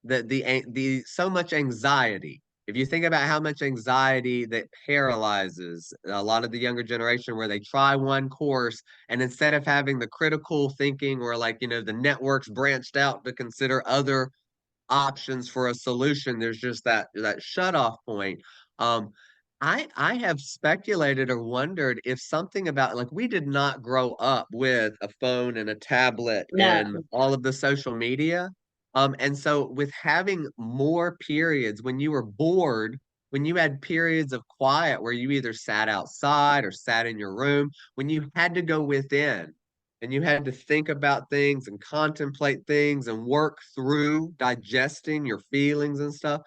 the so much anxiety. If you think about how much anxiety that paralyzes a lot of the younger generation, where they try one course and instead of having the critical thinking, or, like, the networks branched out to consider other options for a solution, there's just that shut off point. um I have speculated or wondered if something about, like, we did not grow up with a phone and a tablet and No. all of the social media. And so with having more periods when you were bored, when you had periods of quiet where you either sat outside or sat in your room, when you had to go within and you had to think about things and contemplate things and work through digesting your feelings and stuff,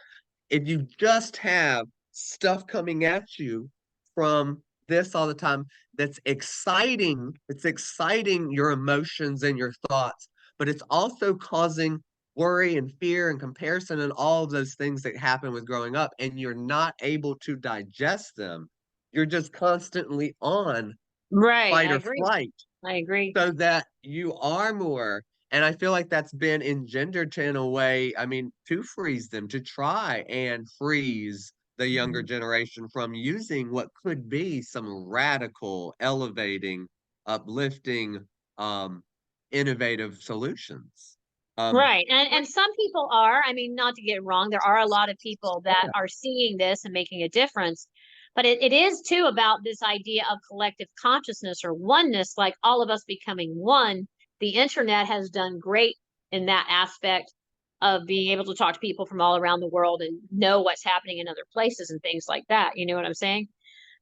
if you just have stuff coming at you from this all the time, that's exciting, it's exciting your emotions and your thoughts, but it's also causing worry and fear and comparison and all of those things that happen with growing up, and you're not able to digest them. You're just constantly on Right. fight I or agree. flight, I agree. so that you are more. And I feel like that's been engendered to, in a way, I mean, to freeze them, to try and freeze the younger Mhm. generation from using what could be some radical, elevating, uplifting, um, innovative solutions. Um, Right. And some people are, I mean, not to get it wrong, there are a lot of people oh that yeah, are seeing this and making a difference. But it is too about this idea of collective consciousness or oneness, like all of us becoming one. The internet has done great in that aspect of being able to talk to people from all around the world and know what's happening in other places and things like that. You know what I'm saying?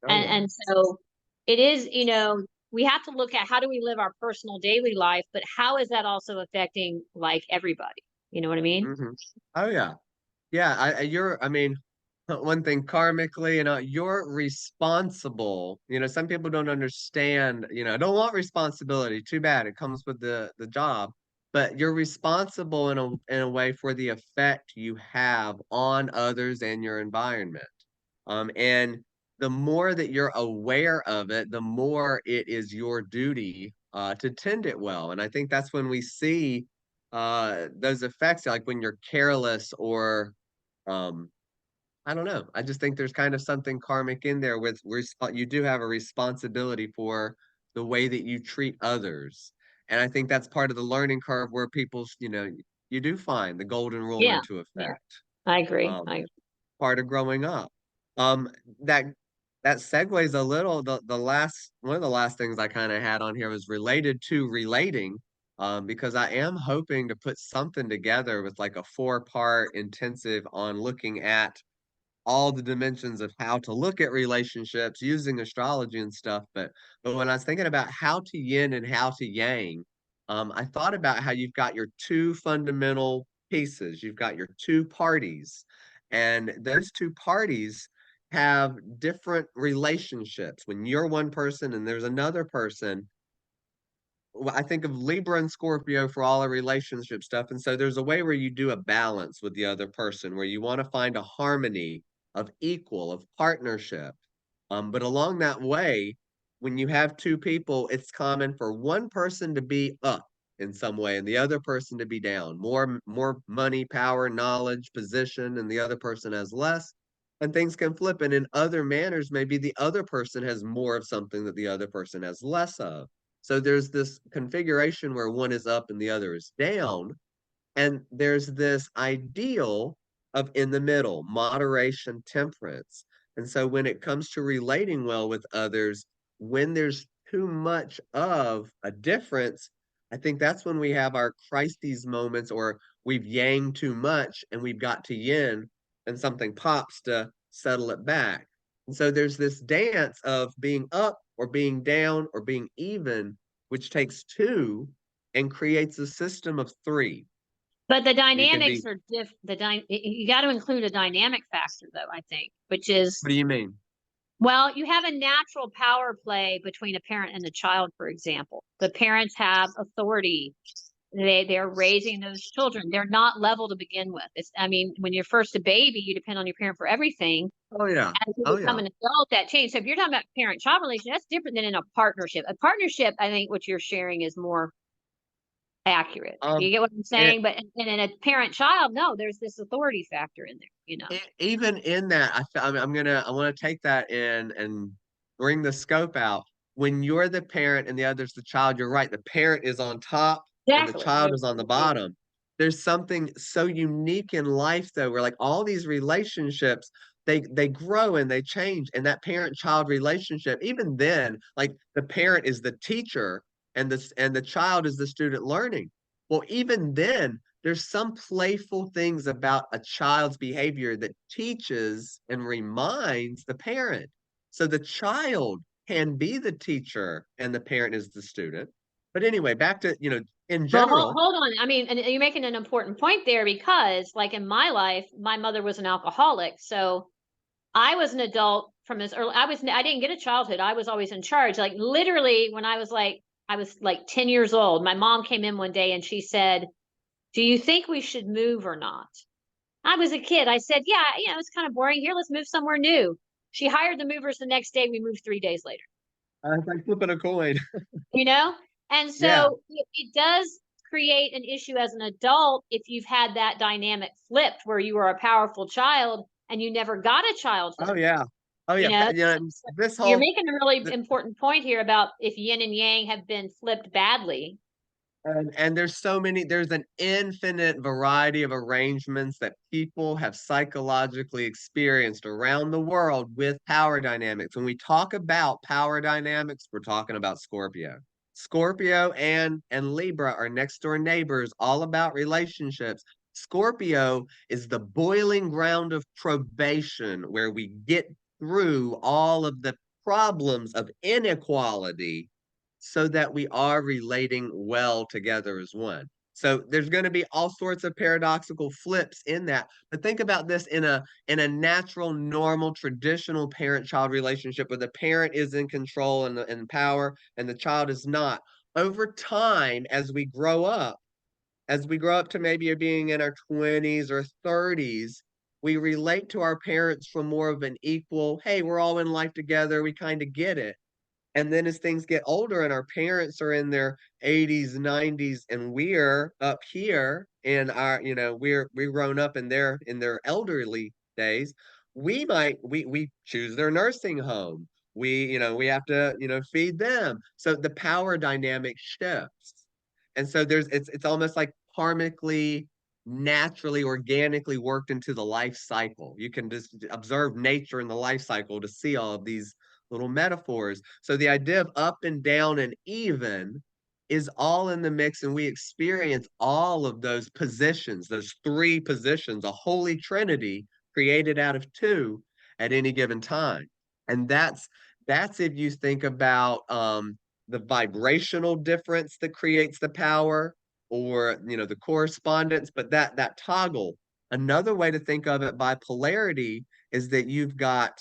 oh And yeah. so it is, we have to look at how do we live our personal daily life, but how is that also affecting like everybody? You know what I mean? Hmm. Oh yeah. Yeah, I mean, one thing karmically, you're responsible. Some people don't understand, don't want responsibility. Too bad. It comes with the job. but you're responsible in a way for the effect you have on others and your environment. And the more that you're aware of it, the more it is your duty to tend it well. And I think that's when we see those effects, like when you're careless or um, I don't know. I just think there's kind of something karmic in there with you do have a responsibility for the way that you treat others. And I think that's part of the learning curve where people's, you do find the golden rule Yeah, into yeah, effect. I agree. Um, Part of growing up. Um, that that segues a little. The last one of the last things I kind of had on here was related to relating. Because I am hoping to put something together with like a 4-part intensive on looking at all the dimensions of how to look at relationships using astrology and stuff. But when I was thinking about how to yin and how to yang, I thought about how you've got your two fundamental pieces. You've got your two parties, and those two parties have different relationships. When you're one person and there's another person, well, I think of Libra and Scorpio for all our relationship stuff. And so there's a way where you do a balance with the other person, where you want to find a harmony of equal, of partnership. But along that way, when you have two people, it's common for one person to be up in some way and the other person to be down. More money, power, knowledge, position, and the other person has less. And things can flip. And in other manners, maybe the other person has more of something that the other person has less of. So there's this configuration where one is up and the other is down. And there's this ideal of in the middle, moderation, temperance. And so when it comes to relating well with others, when there's too much of a difference, I think that's when we have our crises moments, or we've yang too much and we've got to yin and something pops to settle it back. And so there's this dance of being up or being down or being even, which takes two and creates a system of three. But the You can dynamics be, are you got to include a dynamic factor though, I think, which is, what do you mean? well, you have a natural power play between a parent and a child, for example. The parents have authority. They're raising those children. They're not level to begin with. I mean, when you're first a baby, you depend on your parent for everything. Oh yeah. As you Oh become yeah. an adult, that change. So if you're talking about parent-child relation, that's different than in a partnership. A partnership, I think what you're sharing is more accurate. You Um, get what I'm and saying? But in a parent-child, no, there's this authority factor in there. even in that, I want to take that in and bring the scope out. When you're the parent and the other's the child, you're right. The parent is on top and the Exactly. child is on the bottom. There's something so unique in life, though, where like all these relationships, they grow and they change. And that parent-child relationship, even then, like the parent is the teacher and the child is the student learning. Well, even then, there's some playful things about a child's behavior that teaches and reminds the parent. So the child can be the teacher and the parent is the student. But anyway, back to, in Well, general, hold on. I mean, and you're making an important point there because, like in my life, my mother was an alcoholic, so I was an adult from as early. I didn't get a childhood. I was always in charge. Like literally, when I was like 10 years old, my mom came in one day and she said, "Do you think we should move or not?" I was a kid. I said, "Yeah, it's kind of boring here. Let's move somewhere new." She hired the movers the next day. We moved 3 days later. it's like flipping a coin. you know? And Yeah. so it does create an issue as an adult if you've had that dynamic flipped where you were a powerful child and you never got a Oh childhood. yeah. Oh You yeah. know, This you're whole making a really th- important point here about if yin and yang have been flipped badly. and there's an infinite variety of arrangements that people have psychologically experienced around the world with power dynamics. When we talk about power dynamics, we're talking about Scorpio. Scorpio and Libra are next door neighbors, all about relationships. Scorpio is the boiling ground of probation where we get through all of the problems of inequality so that we are relating well together as one. So there's going to be all sorts of paradoxical flips in that. But think about this in a natural, normal, traditional parent-child relationship where the parent is in control and in power and the child is not. Over time, as we grow up, as we grow up to maybe being in our 20s or 30s, we relate to our parents from more of an equal, hey, we're all in life together, we kind of get it. And then as things get older and our parents are in their 80s, 90s, and we're up here and we're grown up in their elderly days, we choose their nursing home. We have to, feed them. So the power dynamic shifts. And so it's almost like karmically, naturally, organically worked into the life cycle. You can just observe nature in the life cycle to see all of these little metaphors. So the idea of up and down and even is all in the mix, and we experience all of those positions, those three positions, a holy trinity created out of two at any given time. And that's if you think about the vibrational difference that creates the power, or the correspondence, but that toggle. Another way to think of it by polarity is that you've got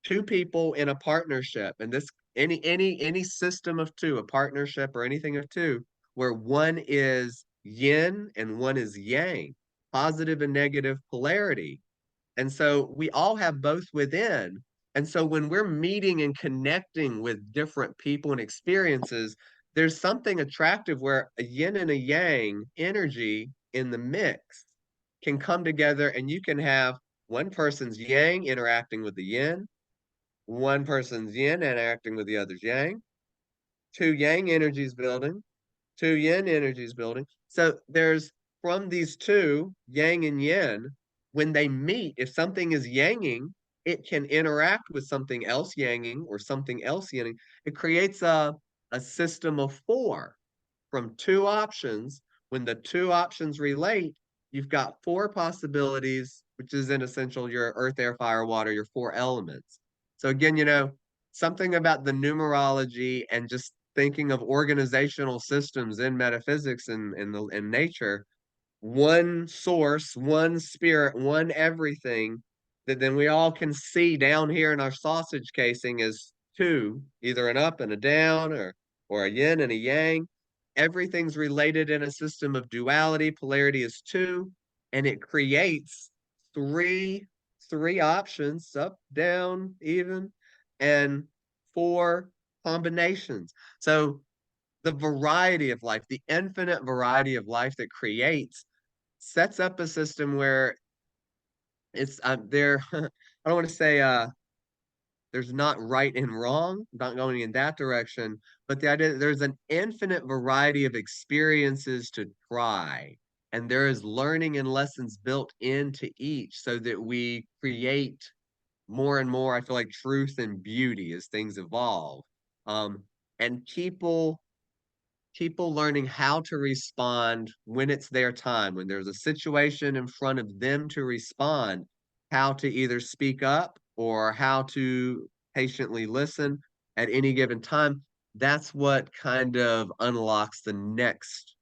two people in a partnership, and this any system of two, a partnership or anything of two, where one is yin and one is yang, positive and negative polarity. And so we all have both within. And so when we're meeting and connecting with different people and experiences, there's something attractive where a yin and a yang energy in the mix can come together, and you can have one person's yang interacting with the yin, one person's yin interacting with the other's yang, two yang energies building, two yin energies building. So there's, from these two, yang and yin, when they meet, if something is yanging, it can interact with something else yanging or something else yinging. It creates a system of four from two options. When the two options relate, you've got four possibilities, which is in essential your earth, air, fire, water, your four elements. So again, something about the numerology and just thinking of organizational systems in metaphysics and in nature, one source, one spirit, one everything, that then we all can see down here in our sausage casing is two, either an up and a down, or a yin and a yang. Everything's related in a system of duality. Polarity is two, and it creates three three options, up, down, even, and four combinations. So the variety of life, the infinite variety of life that creates, sets up a system where it's there. I don't want to say there's not right and wrong, not going in that direction, but the idea that there's an infinite variety of experiences to try. And there is learning and lessons built into each so that we create more and more, I feel like, truth and beauty as things evolve. Um, and people learning how to respond when it's their time, when there's a situation in front of them to respond, how to either speak up or how to patiently listen at any given time. That's what kind of unlocks the next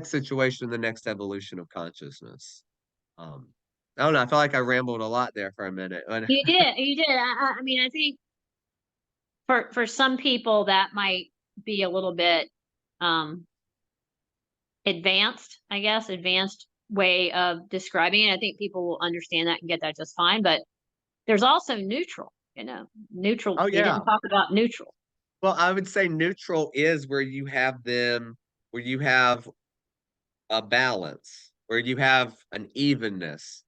situation, the next evolution of consciousness. Um, I don't know. I feel like I rambled a lot there for a minute. You did. I mean, I think for some people that might be a little bit um advanced, I guess, advanced way of describing it. I think people will understand that and get that just fine. But there's also neutral, neutral. Oh You yeah. didn't talk about neutral. Well, I would say neutral is where you have them, where you have a balance, where you have an evenness,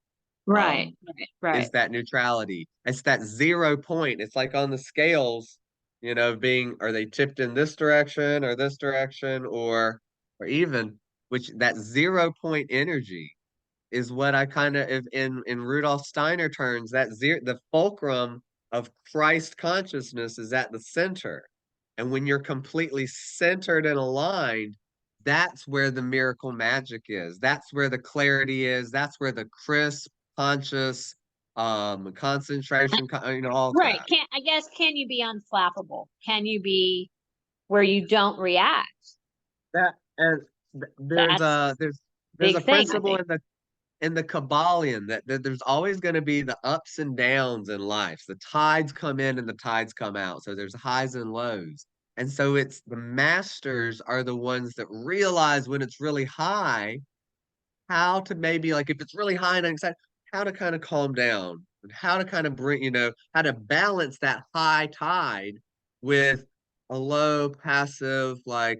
Right, um, right, right. is that neutrality. It's that 0 point. It's like on the scales, being, are they tipped in this direction or this direction, or even, which that 0 point energy is what I kind of, if in Rudolf Steiner terms, that zero, the fulcrum of Christ consciousness is at the center. And when you're completely centered and aligned, that's where the miracle magic is. That's where the clarity is. That's where the crisp, conscious, concentration, all of Right. that. Can you be unflappable? Can you be where you don't react? That and there's That's a there's there's a big thing, I principle think. in the Kabbalion that there's always going to be the ups and downs in life. The tides come in and the tides come out. So there's highs and lows. And so it's the masters are the ones that realize when it's really high how to maybe like if it's really high and anxiety, how to kind of calm down and how to kind of bring, how to balance that high tide with a low, passive, like,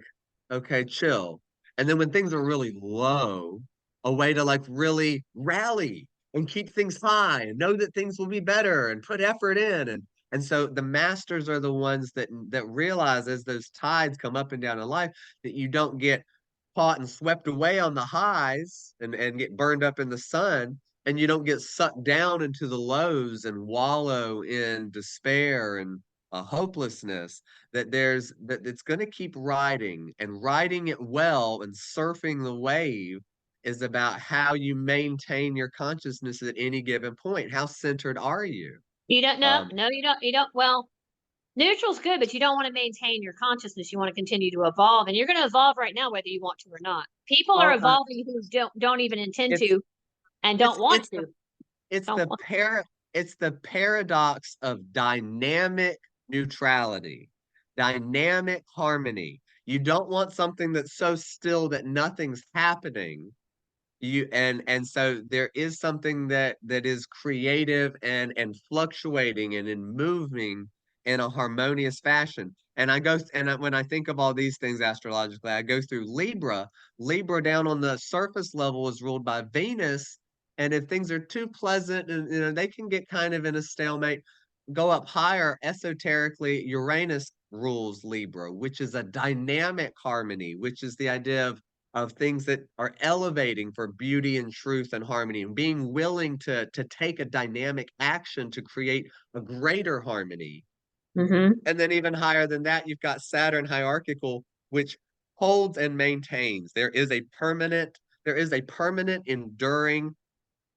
okay, chill. And then when things are really low, a way to like really rally and keep things high and know that things will be better and put effort in. And so the masters are the ones that realize as those tides come up and down in life that you don't get caught and swept away on the highs and get burned up in the sun, and you don't get sucked down into the lows and wallow in despair and hopelessness. That it's going to keep riding and riding it well, and surfing the wave is about how you maintain your consciousness at any given point. How centered are you? You don't know. um No, you don't. Well, neutral's good, but you don't want to maintain your consciousness. You want to continue to evolve, and you're going to evolve right now, whether you want to or not. People are well evolving who don't even intend it's to and it's don't want it's to. it's Don't the want. it's the paradox of dynamic neutrality, dynamic harmony. You don't want something that's so still that nothing's happening. And so there is something that is creative and fluctuating and moving in a harmonious fashion. And when I think of all these things astrologically, I go through Libra. Libra down on the surface level is ruled by Venus, and if things are too pleasant, and they can get kind of in a stalemate. Go up higher esoterically, Uranus rules Libra, which is a dynamic harmony, which is the idea of things that are elevating for beauty and truth and harmony, and being willing to take a dynamic action to create a greater harmony. Mm-hmm. And then even higher than that, you've got Saturn hierarchical, which holds and maintains. There is a permanent, enduring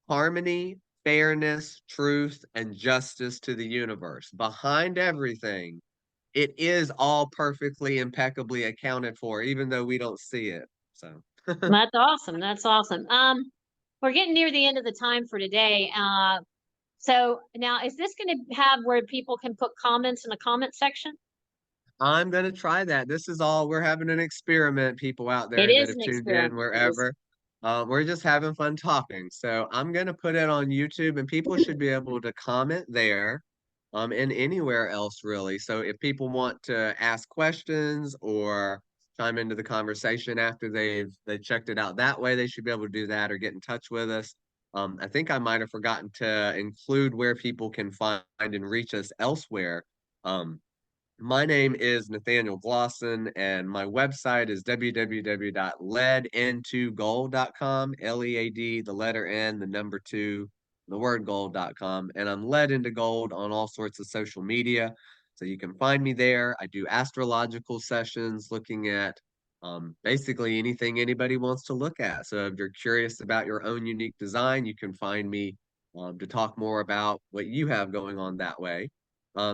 harmony, fairness, truth, and justice to the universe. Behind everything, it is all perfectly, impeccably accounted for, even though we don't see it. So That's awesome. That's awesome. We're getting near the end of the time for today. So now is this going to have where people can put comments in the comment section? I'm gonna try that. This is all we're having an experiment, people out It there that is have an tuned in experiment. It is. wherever. We're just having fun talking. So I'm gonna put it on YouTube, and people should be able to comment there, and anywhere else really. So if people want to ask questions or chime into the conversation after they checked it out that way, they should be able to do that or get in touch with us. I think I might have forgotten to include where people can find and reach us elsewhere. Um, my name is Nathaniel Glosson, and my website is www.leadintogold.com, LEAD, the letter N, the number two, the word gold.com. And I'm led into gold on all sorts of social media. So you can find me there. I do astrological sessions looking at basically anything anybody wants to look at. So if you're curious about your own unique design, you can find me to talk more about what you have going on that way.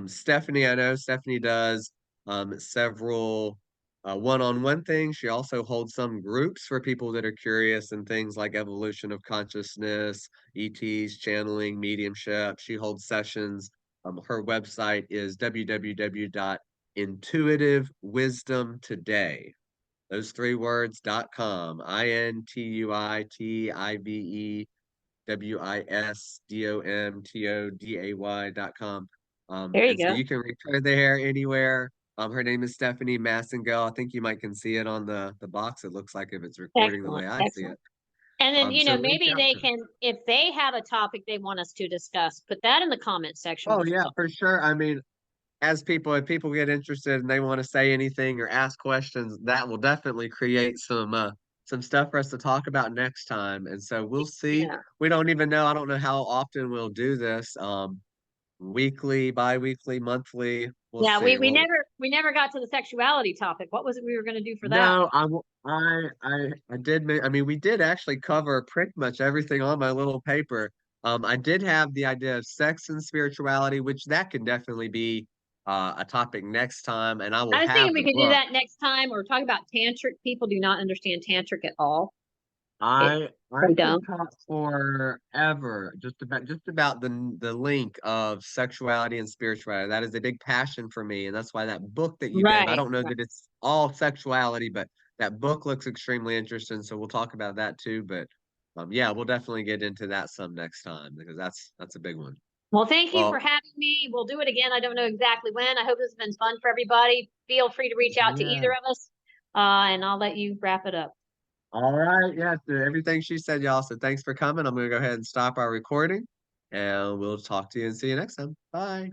Stephanie, I know Stephanie does several one-on-one things. She also holds some groups for people that are curious in things like evolution of consciousness, ETs, channeling, mediumship. She holds sessions. Her website is www.intuitivewisdomtoday. Those three words.com. INTUITIVEWISDOMTODAY.com. There you And so go. you can reach her there anywhere. Her name is Stephanie Massengale. I think you might can see it on the box. It looks like if it's recording the Excellent. way I see Excellent. it. And then, So reach maybe out they to her. can, if they have a topic they want us to discuss, put that in the comment section Oh as yeah, well. for sure. I mean, if people get interested and they want to say anything or ask questions, that will definitely create some stuff for us to talk about next time. And so we'll see. Yeah. We don't even know. I don't know how often we'll do this. Weekly, bi-weekly, monthly. We'll Yeah, see. Well, we never got to the sexuality topic. What was it we were going to do for that? no, I did. I mean, we did actually cover pretty much everything on my little paper. I did have the idea of sex and spirituality, which that can definitely be a topic next time, and I will I was thinking have we the could do book. that next time, or talk about tantric. People do not understand tantric at all. It I they could don't. talk forever just about the link of sexuality and spirituality. That is a big passion for me, and that's why that book that you gave, I Right. don't know Right. that it's all sexuality, but that book looks extremely interesting. So we'll talk about that too. But Yeah, we'll definitely get into that some next time because that's a big one. Well, thank you for Well, having me. We'll do it again. I don't know exactly when. I hope this has been fun for everybody. Feel free to reach out to yeah. either of us, and I'll let you wrap it up. All right. Yeah, everything she said, y'all. So thanks for coming. I'm gonna go ahead and stop our recording, and we'll talk to you and see you next time. Bye.